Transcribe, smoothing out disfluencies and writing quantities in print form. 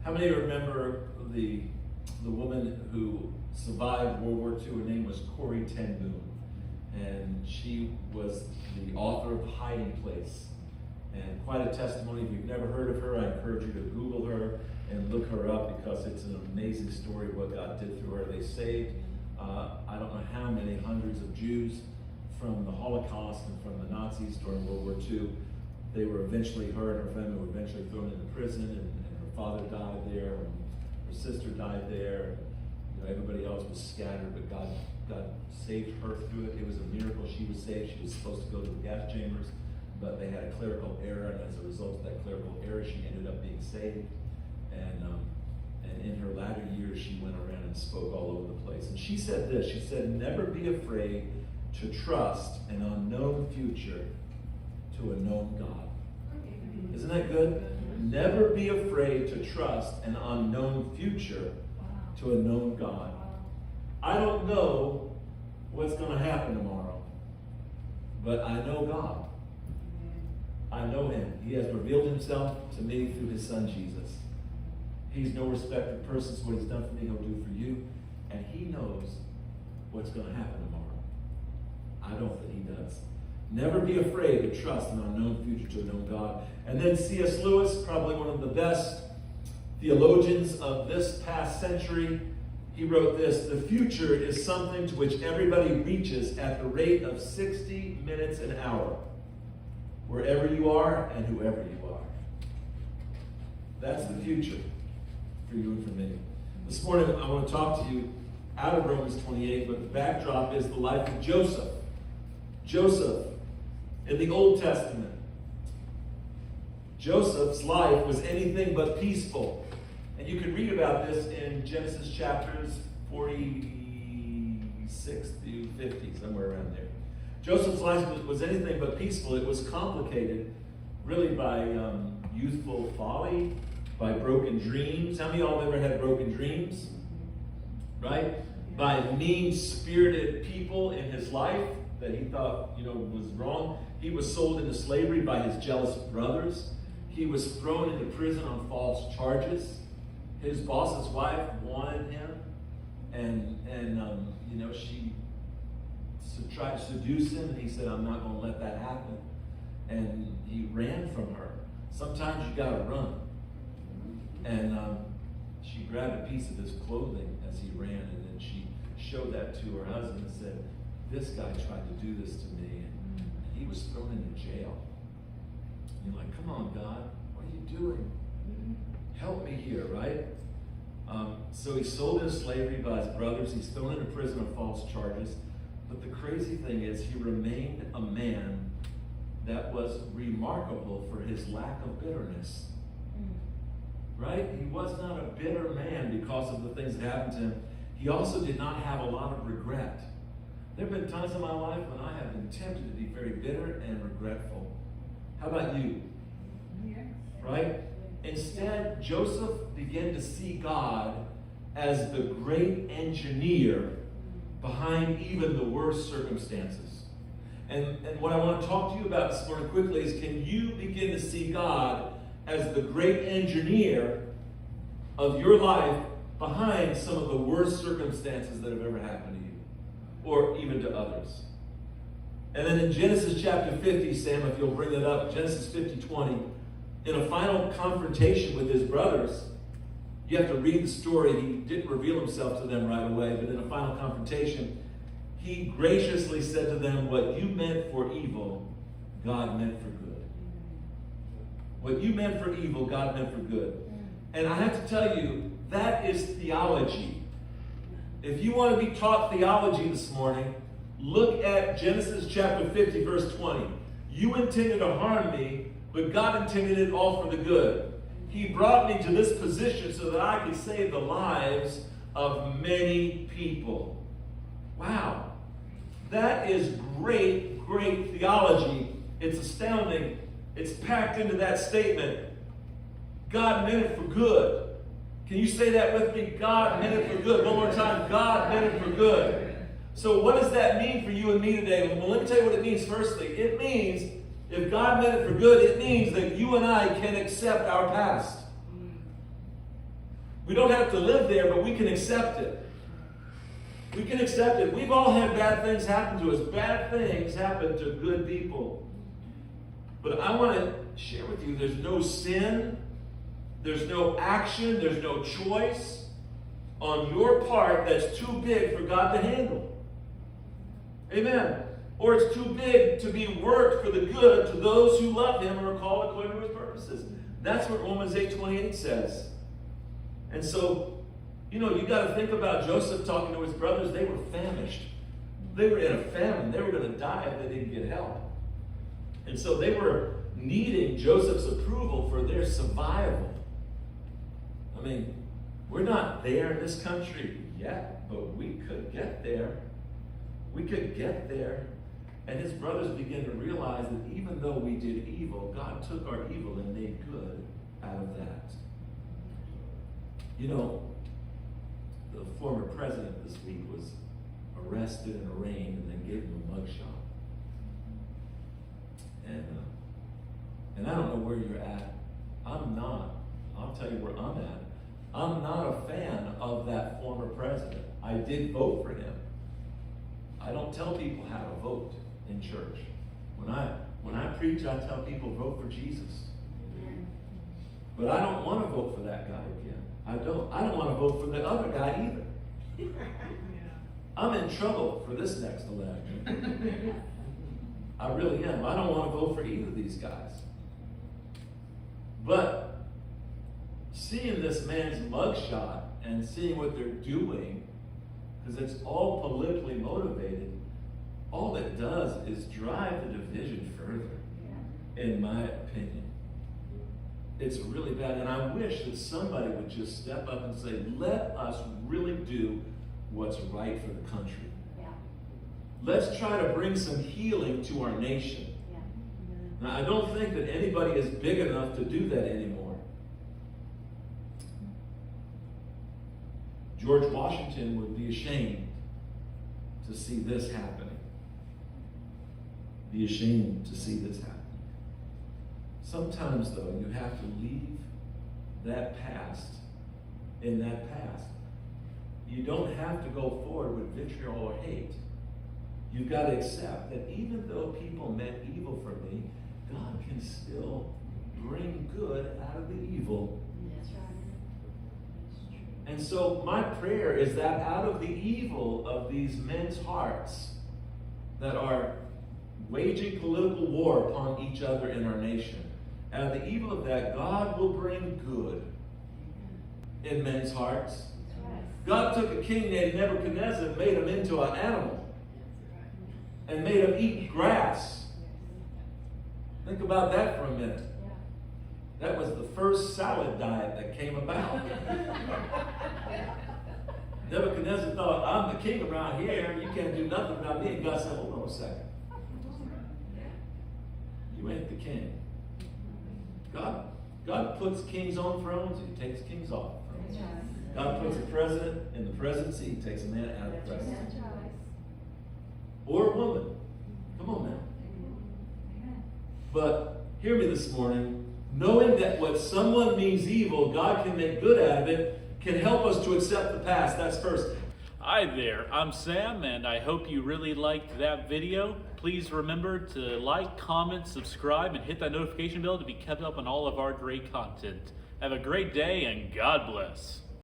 How many remember the woman who survived World War II? Her name was Corrie ten Boom. And she was the author of Hiding Place. And quite a testimony. If you've never heard of her, I encourage you to Google her and look her up, because it's an amazing story of what God did through her. They saved, I don't know how many hundreds of Jews from the Holocaust and from the Nazis during World War II. They were eventually, her and her family were eventually thrown into prison, and her father died there, and her sister died there. Everybody else was scattered, but God saved her through it. It was a miracle she was saved. She was supposed to go to the gas chambers, but they had a clerical error, and as a result of that clerical error, she ended up being saved. And in her latter years, she went around and spoke all over the place. And she said this, she said, never be afraid to trust an unknown future to a known God. Isn't that good? Never be afraid to trust an unknown future to a known God. I don't know what's going to happen tomorrow, but I know God. I know him. He has revealed himself to me through his son Jesus. He's no respecter of persons. What he's done for me, he'll do for you. And he knows what's going to happen tomorrow. I don't, but he does. Never be afraid to trust an unknown future to a known God. And then C.S. Lewis, probably one of the best theologians of this past century, he wrote this: the future is something to which everybody reaches at the rate of 60 minutes an hour, wherever you are and whoever you are. That's the future for you and for me. This morning I want to talk to you out of Romans 28, but the backdrop is the life of Joseph. Joseph in the Old Testament. Joseph's life was anything but peaceful. And you can read about this in Genesis chapters 46 through 50, somewhere around there. Joseph's life was anything but peaceful. It was complicated, really, by youthful folly, by broken dreams. How many of y'all have ever had broken dreams? Right? By mean-spirited people in his life that he thought, was wrong. He was sold into slavery by his jealous brothers. He was thrown into prison on false charges. His boss's wife wanted him, and she tried to seduce him, and he said, I'm not going to let that happen. And he ran from her. Sometimes you got to run. And she grabbed a piece of his clothing as he ran, and then she showed that to her husband and said, this guy tried to do this to me, and he was thrown into jail. And you're like, come on, God, what are you doing? Help me here, right? So he's sold into slavery by his brothers. He's thrown into prison on false charges. But the crazy thing is, he remained a man that was remarkable for his lack of bitterness. Right? He was not a bitter man because of the things that happened to him. He also did not have a lot of regret. There have been times in my life when I have been tempted to be very bitter and regretful. How about you? Right? Instead, Joseph began to see God as the great engineer behind even the worst circumstances. And what I want to talk to you about this morning quickly is, can you begin to see God as the great engineer of your life behind some of the worst circumstances that have ever happened to you, or even to others? And then in Genesis chapter 50, Sam, if you'll bring it up, Genesis 50:20, in a final confrontation with his brothers, you have to read the story. He didn't reveal himself to them right away, but in a final confrontation, he graciously said to them, what you meant for evil, God meant for good. What you meant for evil, God meant for good. And I have to tell you, that is theology. If you want to be taught theology this morning, look at Genesis chapter 50, verse 20. You intended to harm me, but God intended it all for the good. He brought me to this position so that I could save the lives of many people. Wow. That is great, great theology. It's astounding. It's packed into that statement. God meant it for good. Can you say that with me? God meant it for good. One more time. God meant it for good. So what does that mean for you and me today? Well, let me tell you what it means firstly. It means, if God meant it for good, it means that you and I can accept our past. We don't have to live there, but we can accept it. We can accept it. We've all had bad things happen to us. Bad things happen to good people. But I want to share with you, there's no sin, there's no action, there's no choice on your part that's too big for God to handle. Amen. Or it's too big to be worked for the good to those who love him and are called according to his purposes. That's what Romans 8:28 says. And so, you got to think about Joseph talking to his brothers. They were famished. They were in a famine. They were going to die if they didn't get help. And so they were needing Joseph's approval for their survival. I mean, we're not there in this country yet, but we could get there. We could get there. And his brothers began to realize that even though we did evil, God took our evil and made good out of that. The former president this week was arrested and arraigned, and they gave him a mugshot. And I don't know where you're at. I'll tell you where I'm at. I'm not a fan of that former president. I did vote for him. I don't tell people how to vote in church. When I preach, I tell people vote for Jesus. But I don't want to vote for that guy again. I don't want to vote for the other guy either. I'm in trouble for this next election. I really am. I don't want to vote for either of these guys. But seeing this man's mugshot and seeing what they're doing, because it's all politically motivated, all it does is drive the division further, in my opinion. It's really bad, and I wish that somebody would just step up and say, let us really do what's right for the country. Yeah. Let's try to bring some healing to our nation. Yeah. Now, I don't think that anybody is big enough to do that anymore. George Washington would be ashamed to see this happening. Be ashamed to see this happening. Sometimes, though, you have to leave that past in that past. You don't have to go forward with vitriol or hate. You've got to accept that even though people meant evil for me, God can still bring good out of the evil. That's right. And so my prayer is that out of the evil of these men's hearts that are waging political war upon each other in our nation, out of the evil of that, God will bring good in men's hearts. God took a king named Nebuchadnezzar and made him into an animal and made him eat grass. Think about that for a minute. That was the first salad diet that came about. Nebuchadnezzar thought, I'm the king around here. You can't do nothing about me. And God said, hold on a second. You ain't the king. God puts kings on thrones, he takes kings off thrones. God puts a president in the presidency, he takes a man out of the presidency. Or a woman. Come on now. But hear me this morning, knowing that what someone means evil, God can make good out of it, can help us to accept the past. That's first. Hi there, I'm Sam, and I hope you really liked that video. Please remember to like, comment, subscribe, and hit that notification bell to be kept up on all of our great content. Have a great day, and God bless.